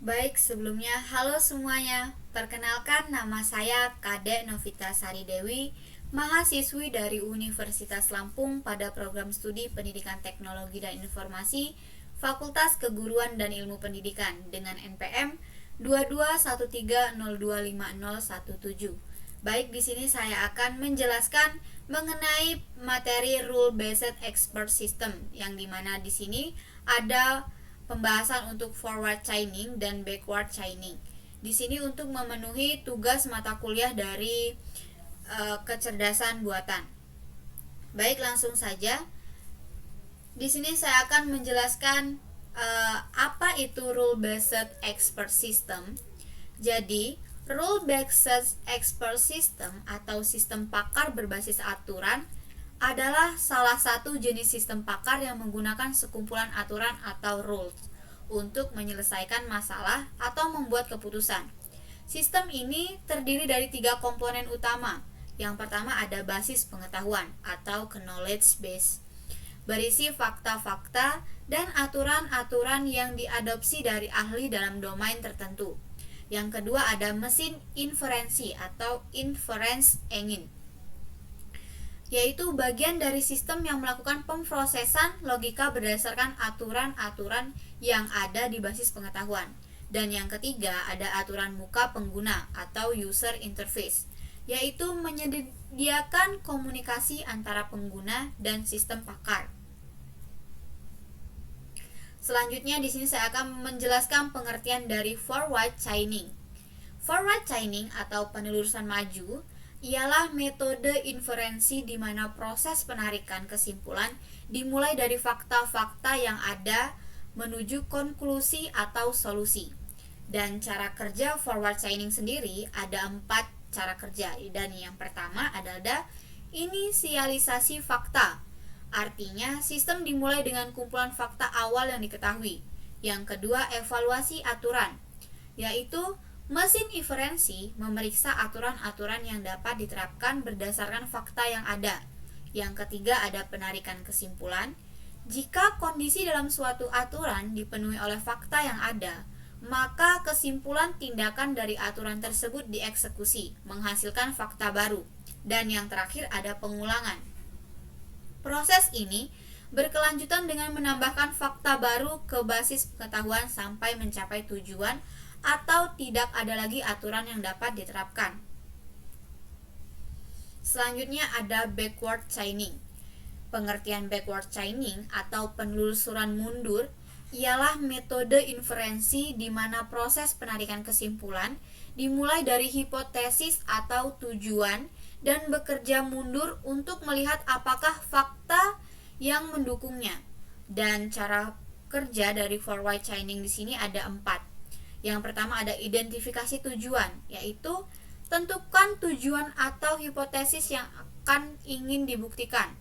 Baik, sebelumnya halo semuanya. Perkenalkan, nama saya Kade Novita Sari Dewi, mahasiswi dari Universitas Lampung pada program studi Pendidikan Teknologi dan Informasi, Fakultas Keguruan dan Ilmu Pendidikan dengan NPM 2213025017. Baik, di sini saya akan menjelaskan mengenai materi Rule Based Expert System, yang dimana di sini ada pembahasan untuk forward chaining dan backward chaining. Di sini untuk memenuhi tugas mata kuliah dari kecerdasan buatan. Baik, langsung saja. Di sini saya akan menjelaskan apa itu rule based expert system. Jadi, rule based expert system atau sistem pakar berbasis aturan adalah salah satu jenis sistem pakar yang menggunakan sekumpulan aturan atau rules untuk menyelesaikan masalah atau membuat keputusan. Sistem ini terdiri dari 3 komponen utama. Yang pertama ada basis pengetahuan atau knowledge base, berisi fakta-fakta dan aturan-aturan yang diadopsi dari ahli dalam domain tertentu. Yang kedua ada mesin inferensi atau inference engine, yaitu bagian dari sistem yang melakukan pemrosesan logika berdasarkan aturan-aturan yang ada di basis pengetahuan. Dan yang ketiga ada aturan muka pengguna atau user interface, yaitu menyediakan komunikasi antara pengguna dan sistem pakar. Selanjutnya di sini saya akan menjelaskan pengertian dari forward chaining. Forward chaining atau penelurusan maju ialah metode inferensi di mana proses penarikan kesimpulan dimulai dari fakta-fakta yang ada menuju konklusi atau solusi. Dan cara kerja forward chaining sendiri ada 4 cara kerja. Dan yang pertama adalah inisialisasi fakta. Artinya, sistem dimulai dengan kumpulan fakta awal yang diketahui. Yang kedua, evaluasi aturan, yaitu mesin inferensi memeriksa aturan-aturan yang dapat diterapkan berdasarkan fakta yang ada. Yang ketiga, ada penarikan kesimpulan. Jika kondisi dalam suatu aturan dipenuhi oleh fakta yang ada, maka kesimpulan tindakan dari aturan tersebut dieksekusi, menghasilkan fakta baru. Dan yang terakhir, ada pengulangan. Proses ini berkelanjutan dengan menambahkan fakta baru ke basis pengetahuan sampai mencapai tujuan atau tidak ada lagi aturan yang dapat diterapkan. Selanjutnya ada backward chaining. Pengertian backward chaining atau penelusuran mundur ialah metode inferensi di mana proses penarikan kesimpulan dimulai dari hipotesis atau tujuan dan bekerja mundur untuk melihat apakah fakta yang mendukungnya. Dan cara kerja dari forward chaining di sini ada 4. Yang pertama ada identifikasi tujuan, yaitu tentukan tujuan atau hipotesis yang akan ingin dibuktikan.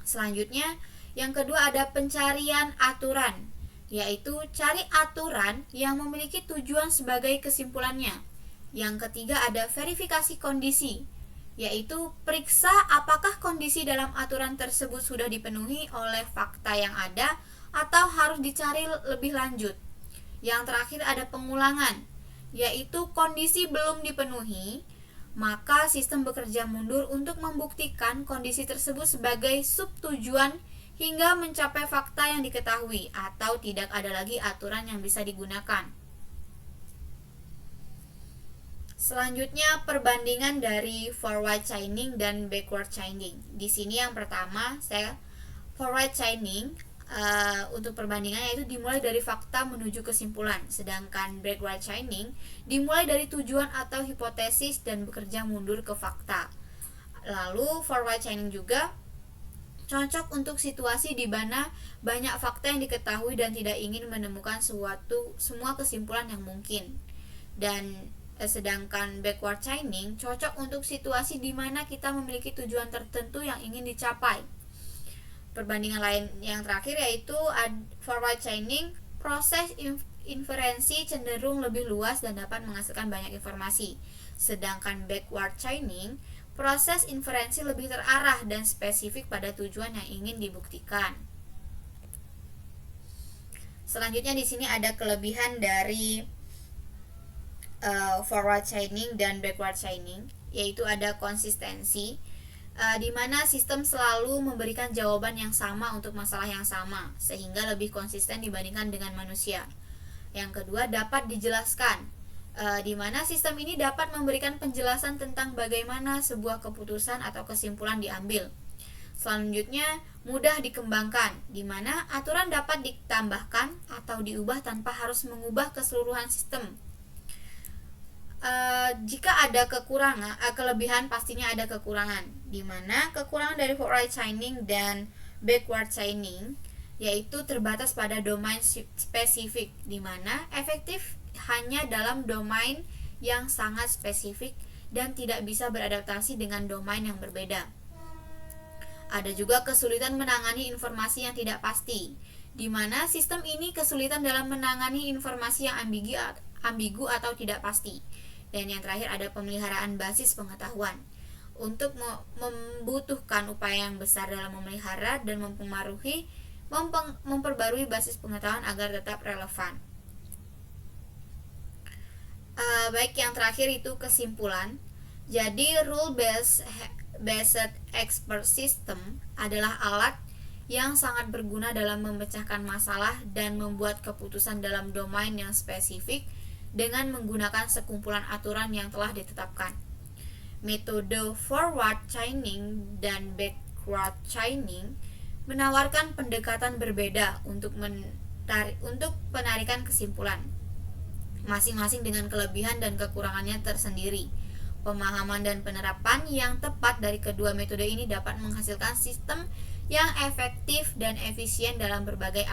Selanjutnya, yang kedua ada pencarian aturan, yaitu cari aturan yang memiliki tujuan sebagai kesimpulannya. Yang ketiga ada verifikasi kondisi, yaitu periksa apakah kondisi dalam aturan tersebut sudah dipenuhi oleh fakta yang ada atau harus dicari lebih lanjut. Yang terakhir ada pengulangan, yaitu kondisi belum dipenuhi, maka sistem bekerja mundur untuk membuktikan kondisi tersebut sebagai subtujuan hingga mencapai fakta yang diketahui atau tidak ada lagi aturan yang bisa digunakan. Selanjutnya perbandingan dari forward chaining dan backward chaining. Di sini yang pertama saya forward chaining untuk perbandingannya itu dimulai dari fakta menuju kesimpulan, sedangkan backward chaining dimulai dari tujuan atau hipotesis dan bekerja mundur ke fakta. Lalu forward chaining juga cocok untuk situasi di mana banyak fakta yang diketahui dan tidak ingin menemukan semua kesimpulan yang mungkin. Dan sedangkan backward chaining cocok untuk situasi di mana kita memiliki tujuan tertentu yang ingin dicapai. Perbandingan lain yang terakhir yaitu forward chaining, proses inferensi cenderung lebih luas dan dapat menghasilkan banyak informasi. Sedangkan backward chaining, proses inferensi lebih terarah dan spesifik pada tujuan yang ingin dibuktikan. Selanjutnya di sini ada kelebihan dari forward chaining dan backward chaining, yaitu ada konsistensi, di mana sistem selalu memberikan jawaban yang sama untuk masalah yang sama, sehingga lebih konsisten dibandingkan dengan manusia. Yang kedua, dapat dijelaskan, di mana sistem ini dapat memberikan penjelasan tentang bagaimana sebuah keputusan atau kesimpulan diambil. Selanjutnya, mudah dikembangkan, di mana aturan dapat ditambahkan atau diubah tanpa harus mengubah keseluruhan sistem. Jika ada kekurangan, kelebihan pastinya ada kekurangan, di mana kekurangan dari forward chaining dan backward chaining yaitu terbatas pada domain spesifik, di mana efektif hanya dalam domain yang sangat spesifik dan tidak bisa beradaptasi dengan domain yang berbeda. Ada juga kesulitan menangani informasi yang tidak pasti, di mana sistem ini kesulitan dalam menangani informasi yang ambigu atau tidak pasti. Dan yang terakhir ada pemeliharaan basis pengetahuan. Untuk membutuhkan upaya yang besar dalam memelihara dan memperbarui basis pengetahuan agar tetap relevan. Baik, yang terakhir itu kesimpulan. Jadi rule based expert system adalah alat yang sangat berguna dalam memecahkan masalah dan membuat keputusan dalam domain yang spesifik dengan menggunakan sekumpulan aturan yang telah ditetapkan. Metode forward chaining dan backward chaining menawarkan pendekatan berbeda untuk penarikan kesimpulan, masing-masing dengan kelebihan dan kekurangannya tersendiri. Pemahaman dan penerapan yang tepat dari kedua metode ini dapat menghasilkan sistem yang efektif dan efisien dalam berbagai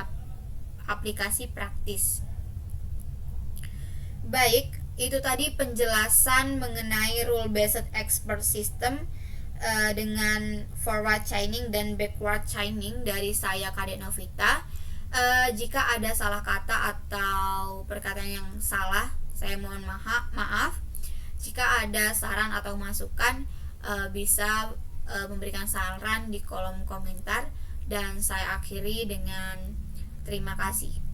aplikasi praktis. Baik, itu tadi penjelasan mengenai rule based expert system dengan forward chaining dan backward chaining dari saya, Kadek Novita. Jika ada salah kata atau perkataan yang salah, saya mohon maaf. Jika ada saran atau masukan, bisa memberikan saran di kolom komentar, dan saya akhiri dengan terima kasih.